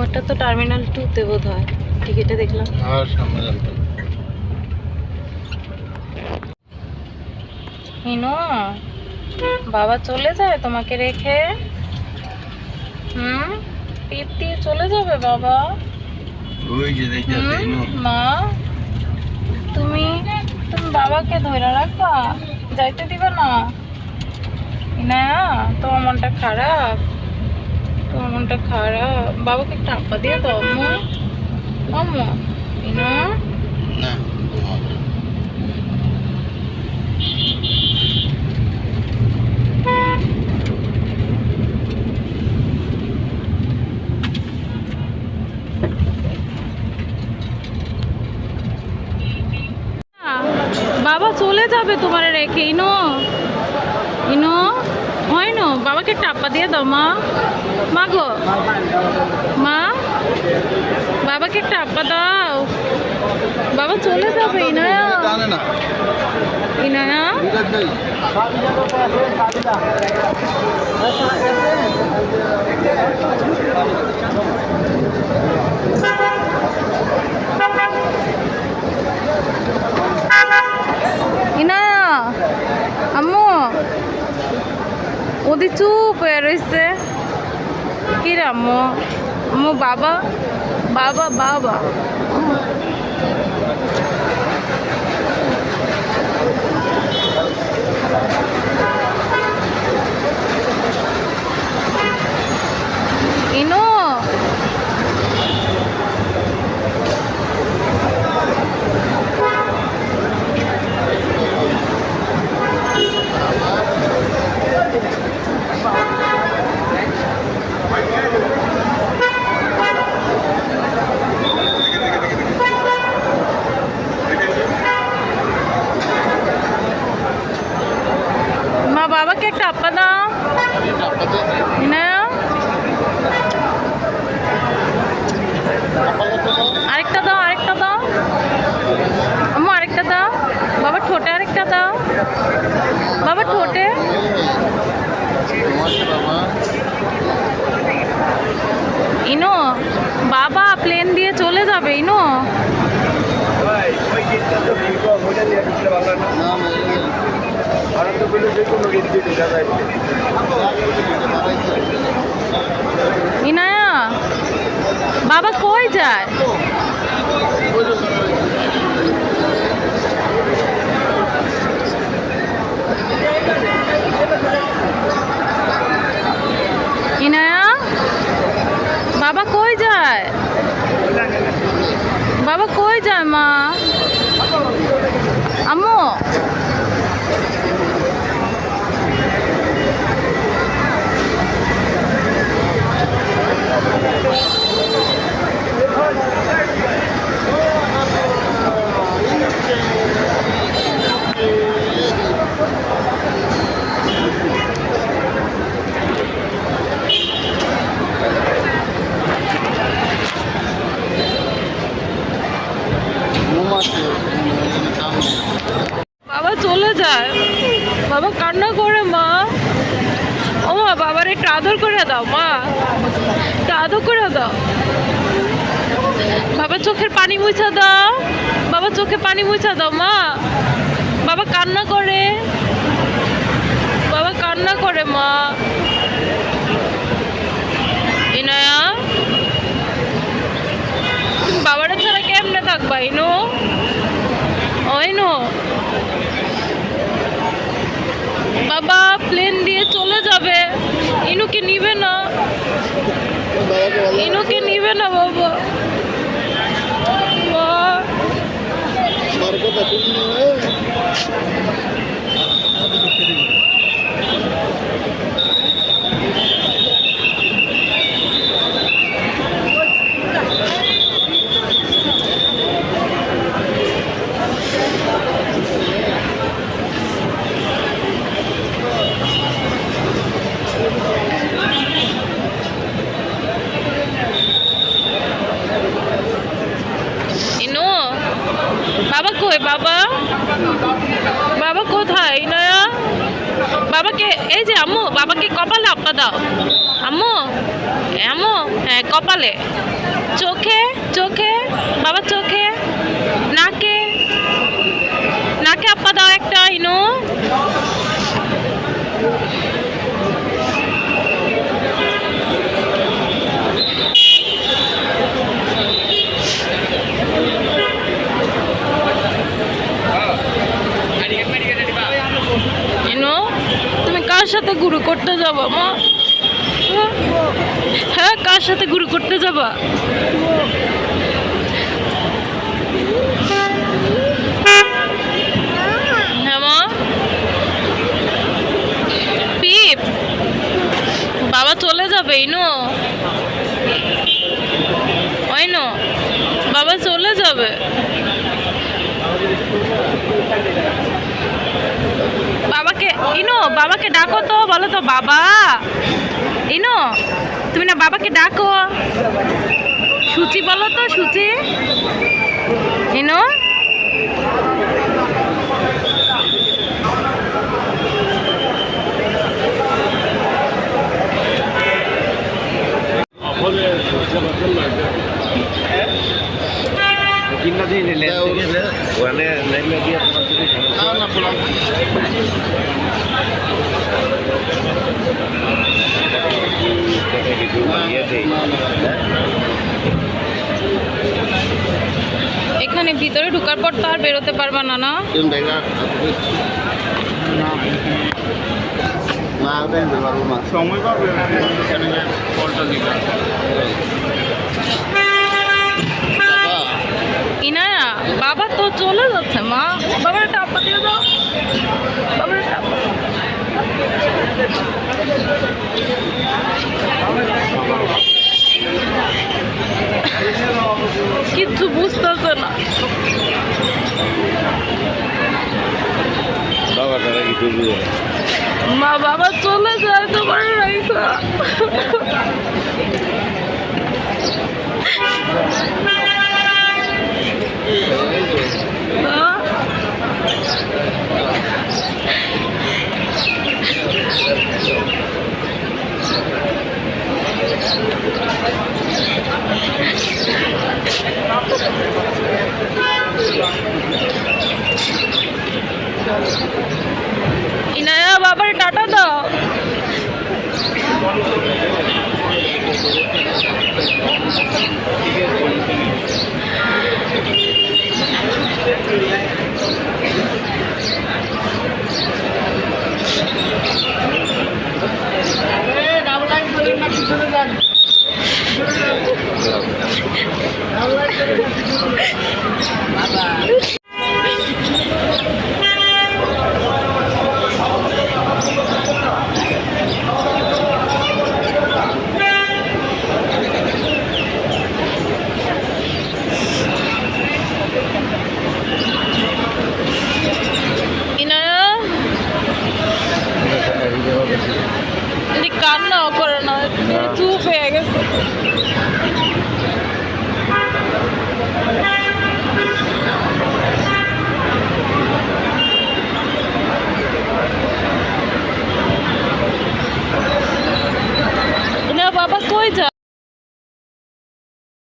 আমারটা তো টার্মিনাল 2-তে বোধ হয়, টিকিটে দেখলাম। হিনো, বাবা চলে যায় তোমাকে রেখে? পিপ দিয়ে চলে যাবে বাবা? মা, তুমি বাবাকে ধরে রাখবা, যাইতে দিবে না? ইনায়া, তোমার মনটা খারাপ? তোমার মনটা খারাপ? বাবাকে একটা আপ্পা দিয়ে দাও আম্মু। আম্মু, ইনা বাবা চলে যাবে তোমার রেখে। ইনো, ইনো, হয় না? বাবাকে একটা আপ্পা দিয়ে দাও মা। মা গো, মা, বাবাকে একটা আপ্পা দাও। বাবা চলে যাবে। ইনায়া, ইনায়া, ইনায়া, আম্মু ওদি চুপ হয়ে রয়েছে। কি রে আম্মু? আম্মু, বাবা, বাবা, বাবা। ইনো, মা, বাবাকে একটা আপ্পা দাও। ইনায়া, আরেকটা দাও, আরেকটা দাও আম্মু, আরেকটা দাও। বাবা ঠোঁটে আরেকটা দাও। বাবা ঠোঁটে। ইনো, বাবা প্লেন দিয়ে চলে যাবে। ইনো, ইনায়া, বাবা কই যায়? ইনায়া, বাবা কই যায়? বাবা কই যায় মা? আম্মু, বাবা চলে যায়। বাবা কান্না করে মা। ও মা, বাবার একটু আদর করে দাও মা, একটু আদর করে দাও। বাবা চোখের পানি মুছা দাও। বাবা চোখে পানি মুছা দাও মা। বাবা কান্না করে, বাবা কান্না করে মা। ইনায়া, তুমি বাবাটা ছাড়া কেমনে থাকবা? ইনো, ইনো, বাবা প্লেন দিয়ে চলে যাবে। ইনুকে নিবে না, ইনুকে নিবে না বাবা। বাবা কই? বাবা, বাবা কোথায়? ইনায়া, বাবাকে এই যে আম্মু, বাবাকে কপালে আপ্পা দাও। আম্মু আম্মু, হ্যাঁ কপালে, চোখে চোখে, বাবা চোখে, নাকে নাকে আপ্পা দাও একটা ইনু। ইনু, তুমি কার সাথে গুরু করতে যাবা মা? হ্যাঁ, কার সাথে গুরু করতে যাবা? হ্যাঁ মা। পিপ, বাবা চলে যাবে ইনু। ইনু, বাবা চলে যাবে। বাবাকে ইনু, বাবাকে ডাকো তো, বলো তো বাবা। ইনু, তুমি না বাবাকে ডাকো, সুচি বলো তো, সুচি। ইনু, এখানে ভিতরে ঢোকার পর তো আর বেরোতে পারবা না না? সময় পাবে কলটা দিবা। ইনায়া, বাবা তো চলে যাচ্ছে মা, বাবার একটা আপ্পা দিয়ে দাও, বাবার একটা আপ্পা। কিচ্ছু বুঝতেছে না। মা বাবা চলে যায় তোমার রাইখা। ইনায়া, বাবার টাটা দাও। কান্নাও করে না, চুপ হয়ে গেছে।